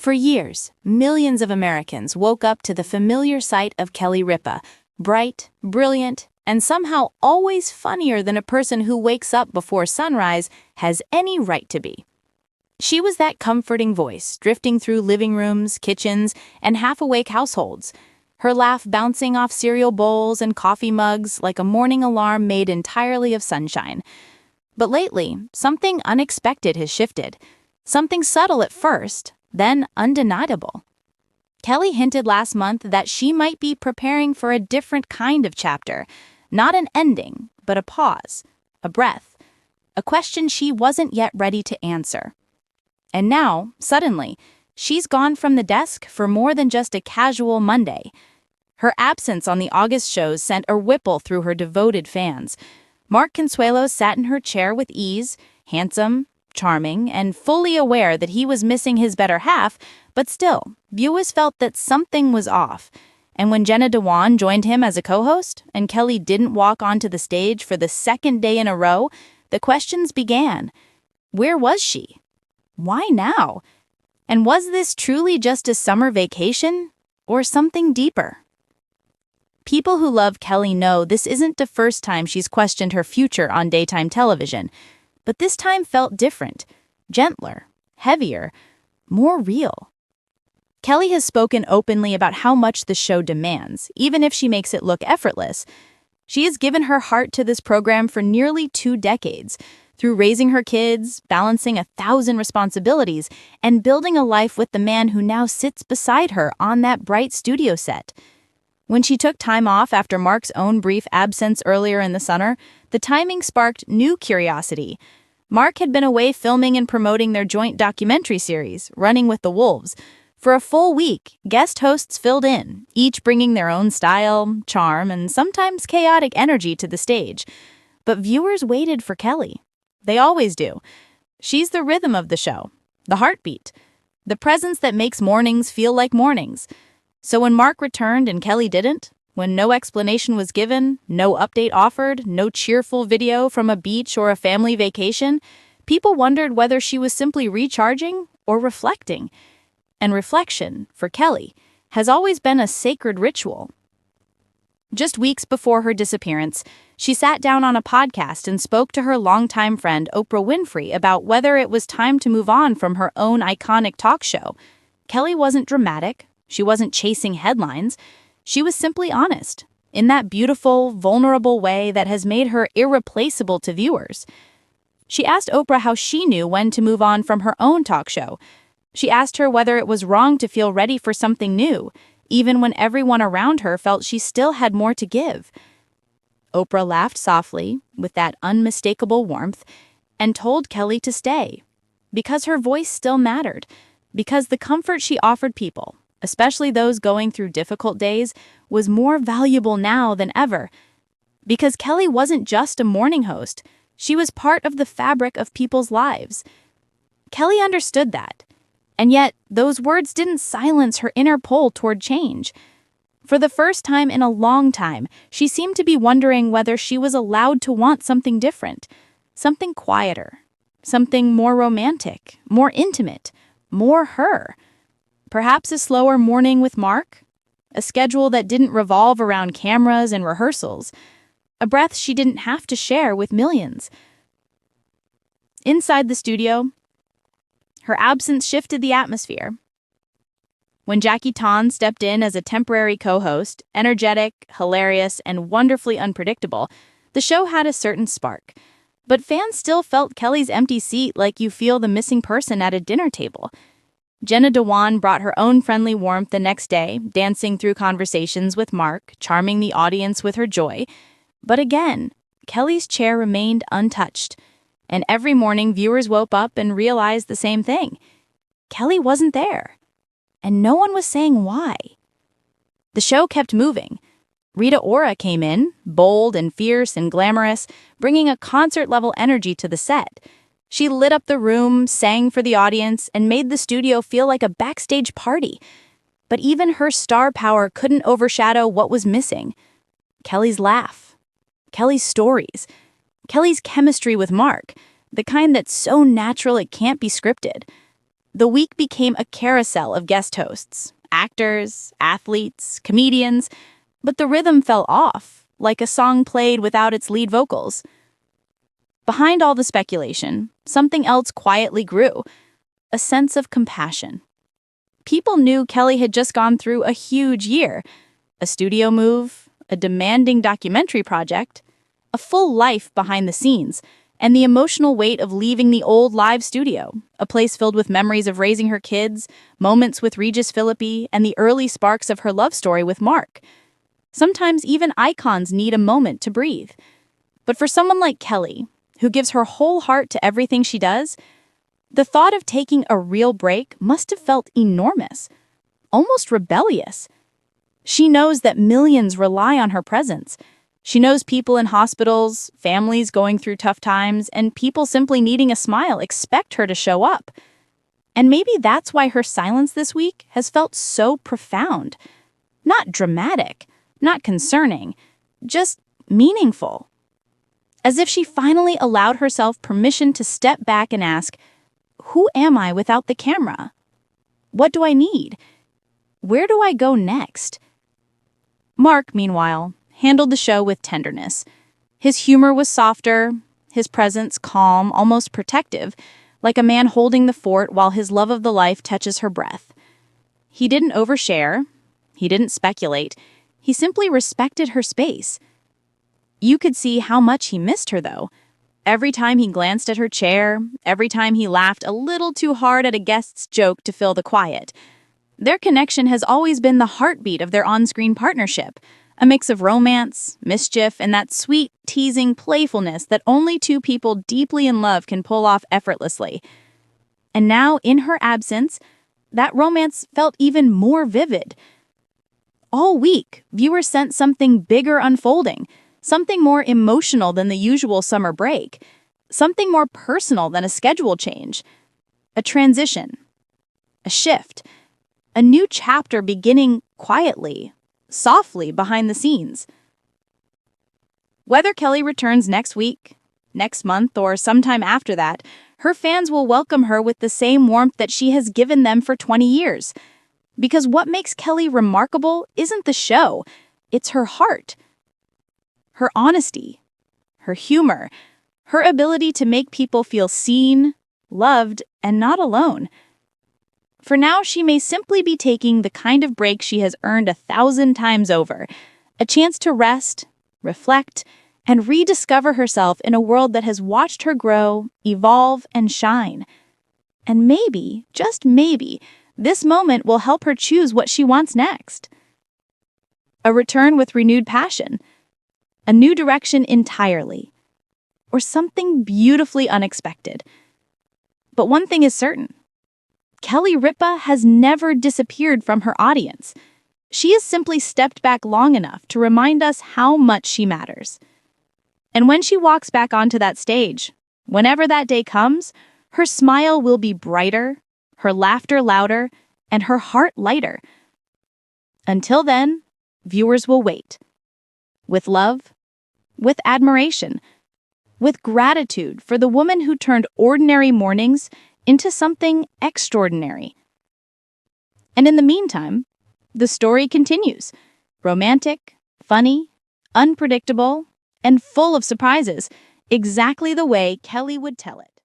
For years, millions of Americans woke up to the familiar sight of Kelly Ripa, bright, brilliant, and somehow always funnier than a person who wakes up before sunrise has any right to be. She was that comforting voice drifting through living rooms, kitchens, and half-awake households, her laugh bouncing off cereal bowls and coffee mugs like a morning alarm made entirely of sunshine. But lately, something unexpected has shifted. Something subtle at first, then undeniable. Kelly hinted last month that she might be preparing for a different kind of chapter, not an ending, but a pause, a breath, a question she wasn't yet ready to answer. And now, suddenly, she's gone from the desk for more than just a casual Monday. Her absence on the August shows sent a ripple through her devoted fans. Mark Consuelos sat in her chair with ease, handsome, charming, and fully aware that he was missing his better half, but still, viewers felt that something was off. And when Jenna Dewan joined him as a co-host, and Kelly didn't walk onto the stage for the second day in a row, the questions began. Where was she? Why now? And was this truly just a summer vacation, or something deeper? People who love Kelly know this isn't the first time she's questioned her future on daytime television, but this time felt different, gentler, heavier, more real. Kelly has spoken openly about how much the show demands, even if she makes it look effortless. She has given her heart to this program for nearly 2 decades, through raising her kids, balancing 1,000 responsibilities, and building a life with the man who now sits beside her on that bright studio set. When she took time off after Mark's own brief absence earlier in the summer, the timing sparked new curiosity. Mark had been away filming and promoting their joint documentary series, Running with the Wolves. For a full week, guest hosts filled in, each bringing their own style, charm, and sometimes chaotic energy to the stage. But viewers waited for Kelly. They always do. She's the rhythm of the show, the heartbeat, the presence that makes mornings feel like mornings. So when Mark returned and Kelly didn't, when no explanation was given, no update offered, no cheerful video from a beach or a family vacation, people wondered whether she was simply recharging or reflecting. And reflection, for Kelly, has always been a sacred ritual. Just weeks before her disappearance, she sat down on a podcast and spoke to her longtime friend Oprah Winfrey about whether it was time to move on from her own iconic talk show. Kelly wasn't dramatic. She wasn't chasing headlines. She was simply honest, in that beautiful, vulnerable way that has made her irreplaceable to viewers. She asked Oprah how she knew when to move on from her own talk show. She asked her whether it was wrong to feel ready for something new, even when everyone around her felt she still had more to give. Oprah laughed softly, with that unmistakable warmth, and told Kelly to stay, because her voice still mattered, because the comfort she offered people, especially those going through difficult days, was more valuable now than ever. Because Kelly wasn't just a morning host, she was part of the fabric of people's lives. Kelly understood that. And yet, those words didn't silence her inner pull toward change. For the first time in a long time, she seemed to be wondering whether she was allowed to want something different, something quieter, something more romantic, more intimate, more her. Perhaps a slower morning with Mark, a schedule that didn't revolve around cameras and rehearsals, a breath she didn't have to share with millions. Inside the studio, her absence shifted the atmosphere. When Jackie Tan stepped in as a temporary co-host, energetic, hilarious, and wonderfully unpredictable, the show had a certain spark. But fans still felt Kelly's empty seat like you feel the missing person at a dinner table. Jenna Dewan brought her own friendly warmth the next day, dancing through conversations with Mark, charming the audience with her joy. But again, Kelly's chair remained untouched. And every morning, viewers woke up and realized the same thing. Kelly wasn't there. And no one was saying why. The show kept moving. Rita Ora came in, bold and fierce and glamorous, bringing a concert-level energy to the set. She lit up the room, sang for the audience, and made the studio feel like a backstage party. But even her star power couldn't overshadow what was missing. Kelly's laugh. Kelly's stories. Kelly's chemistry with Mark, the kind that's so natural it can't be scripted. The week became a carousel of guest hosts, actors, athletes, comedians, but the rhythm fell off, like a song played without its lead vocals. Behind all the speculation, something else quietly grew, a sense of compassion. People knew Kelly had just gone through a huge year, a studio move, a demanding documentary project, a full life behind the scenes, and the emotional weight of leaving the old live studio, a place filled with memories of raising her kids, moments with Regis Philippi, and the early sparks of her love story with Mark. Sometimes even icons need a moment to breathe. But for someone like Kelly, who gives her whole heart to everything she does, the thought of taking a real break must have felt enormous, almost rebellious. She knows that millions rely on her presence. She knows people in hospitals, families going through tough times, and people simply needing a smile expect her to show up. And maybe that's why her silence this week has felt so profound. Not dramatic, not concerning, just meaningful. As if she finally allowed herself permission to step back and ask, who am I without the camera? What do I need? Where do I go next? Mark, meanwhile, handled the show with tenderness. His humor was softer, his presence calm, almost protective, like a man holding the fort while his love of the life touches her breath. He didn't overshare, he didn't speculate, he simply respected her space. You could see how much he missed her, though. Every time he glanced at her chair, every time he laughed a little too hard at a guest's joke to fill the quiet. Their connection has always been the heartbeat of their on-screen partnership, a mix of romance, mischief, and that sweet, teasing playfulness that only two people deeply in love can pull off effortlessly. And now, in her absence, that romance felt even more vivid. All week, viewers sensed something bigger unfolding, something more emotional than the usual summer break, something more personal than a schedule change, a transition, a shift, a new chapter beginning quietly, softly behind the scenes. Whether Kelly returns next week, next month, or sometime after that, her fans will welcome her with the same warmth that she has given them for 20 years. Because what makes Kelly remarkable isn't the show, it's her heart. Her honesty, her humor, her ability to make people feel seen, loved, and not alone. For now, she may simply be taking the kind of break she has earned 1,000 times over, a chance to rest, reflect, and rediscover herself in a world that has watched her grow, evolve, and shine. And maybe, just maybe, this moment will help her choose what she wants next. A return with renewed passion, a new direction entirely, or something beautifully unexpected. But one thing is certain. Kelly Ripa has never disappeared from her audience. She has simply stepped back long enough to remind us how much she matters. And when she walks back onto that stage, whenever that day comes, her smile will be brighter, her laughter louder, and her heart lighter. Until then, viewers will wait. With love, with admiration, with gratitude for the woman who turned ordinary mornings into something extraordinary. And in the meantime, the story continues. Romantic, funny, unpredictable, and full of surprises, exactly the way Kelly would tell it.